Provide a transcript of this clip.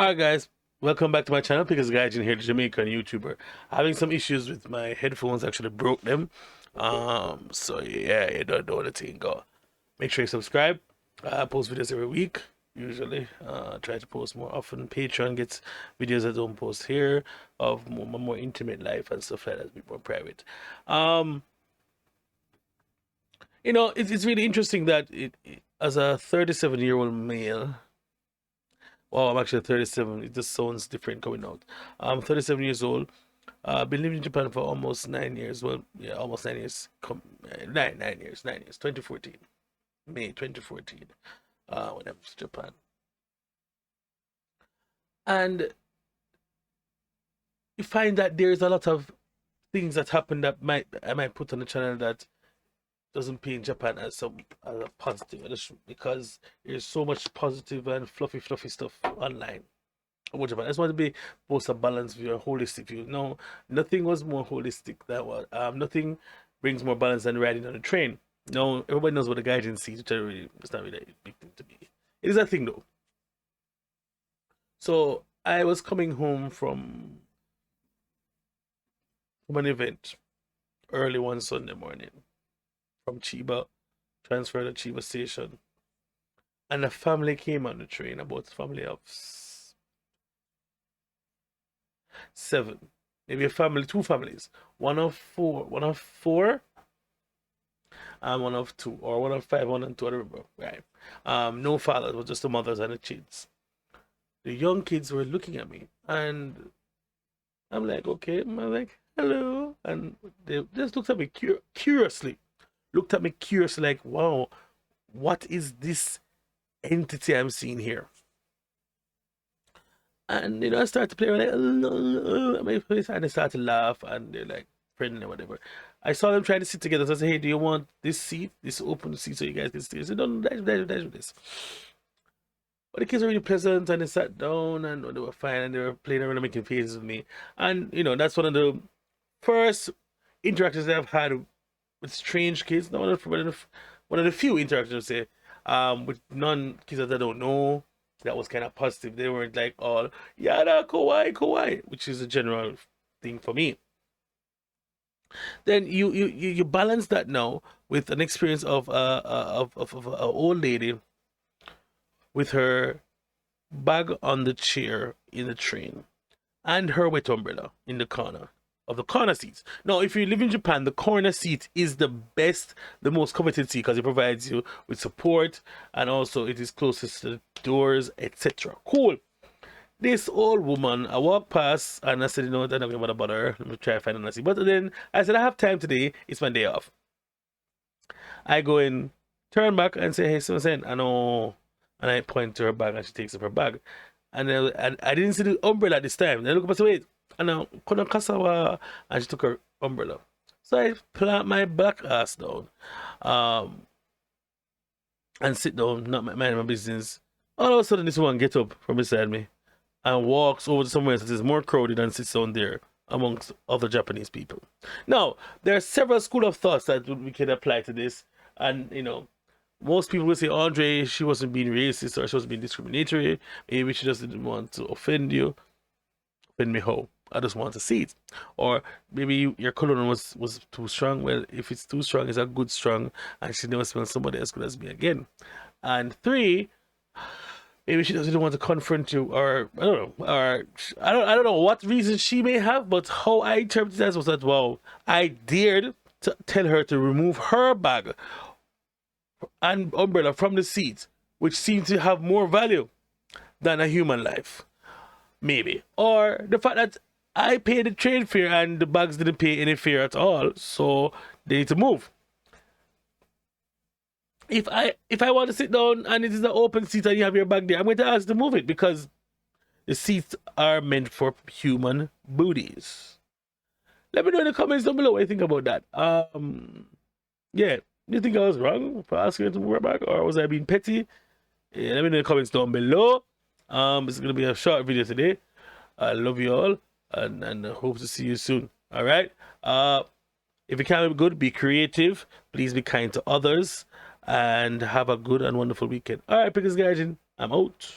Alright guys, welcome back to my channel. Pickers Gaijin here, the Jamaican YouTuber. Having some issues with my headphones, actually broke them. So yeah, you don't know the thing go. Make sure you subscribe. I post videos every week, usually. Try to post more often. Patreon gets videos I don't post here of more intimate life and stuff like that, a bit more private. It's really interesting that as a 37-year-old male. Well, I'm actually 37. It just sounds different coming out. I'm 37 years old. Been living in Japan for almost 9 years. Well, yeah, almost 9 years. 9 years. 9 years. 2014. May 2014. When I was to Japan. And you find that there's a lot of things that happen that I might put on the channel that doesn't paint Japan as a positive, because there's so much positive and fluffy stuff online about Japan. I just want to be both a balanced view, a holistic view. No, nothing was more holistic than what nothing brings more balance than riding on a train. No, everybody knows what the guidance sees, which it's not really a big thing to me. It is a thing though. So I was coming home from an event early one Sunday morning from Chiba, transferred to Chiba Station, and a family came on the train, about a family of seven, maybe two families, one of four, and one of two, or one of five, one and two, I don't remember, right? No fathers, but just the mothers and the kids. The young kids were looking at me, and I'm like, okay, I'm like, hello, and they just looked at me curiously. Looked at me curiously, like, wow, what is this entity I'm seeing here? And I started to play like, and they started to laugh, and they're like friendly or whatever. I saw them trying to sit together. So I said, hey, do you want this seat, this open seat, so you guys can sit? I said, no, that's this. But the kids were really pleasant, and they sat down, and they were fine, and they were playing around and making faces with me. And that's one of the first interactions that I've had with strange kids. Not one of the few interactions, say, with non-kids that I don't know. That was kind of positive. They weren't like all yada kawaii, which is a general thing for me. Then you balance that now with an experience of an old lady with her bag on the chair in the train and her wet umbrella in the corner of the corner seats. Now, if you live in Japan, the corner seat is the best, the most coveted seat, because it provides you with support, and also it is closest to the doors, etc. Cool. This old woman, I walked past and I said, I'm not going to bother her. Let me try to find a seat. But then I said, I have time today. It's my day off. I go in, turn back and say, hey, Susan, I know. And I point to her bag, and she takes up her bag. And I didn't see the umbrella this time. I look up and say, wait. And I couldn't kasawa, and she took her umbrella. So I plant my black ass down, and sit down, not mind my business. All of a sudden, this one gets up from beside me and walks over to somewhere that is more crowded and sits down there amongst other Japanese people. Now, there are several school of thoughts that we can apply to this, and most people will say, Andre, she wasn't being racist or she wasn't being discriminatory. Maybe she just didn't want to offend you. Offend me how? I just want to see it. Or maybe your colon was too strong. Well, if it's too strong, it's a good strong, and she never smells somebody as good as me again. And three, maybe she doesn't want to confront you, or I don't know, or I don't know what reason she may have, but how I interpreted that was that, wow, I dared to tell her to remove her bag and umbrella from the seat, which seemed to have more value than a human life. Maybe. Or the fact that I paid the train fare and the bags didn't pay any fare at all, so they need to move. If I want to sit down and it is an open seat and you have your bag there, I'm going to ask to move it, because the seats are meant for human booties. Let me know in the comments down below what you think about that. Yeah, do you think I was wrong for asking her to move her bag, or was I being petty? Yeah, let me know in the comments down below. It's gonna be a short video today. I love you all, and hope to see you soon. All right. If you can't be good, be creative. Please be kind to others, and have a good and wonderful weekend. All right, Pickers Gaijin, I'm out.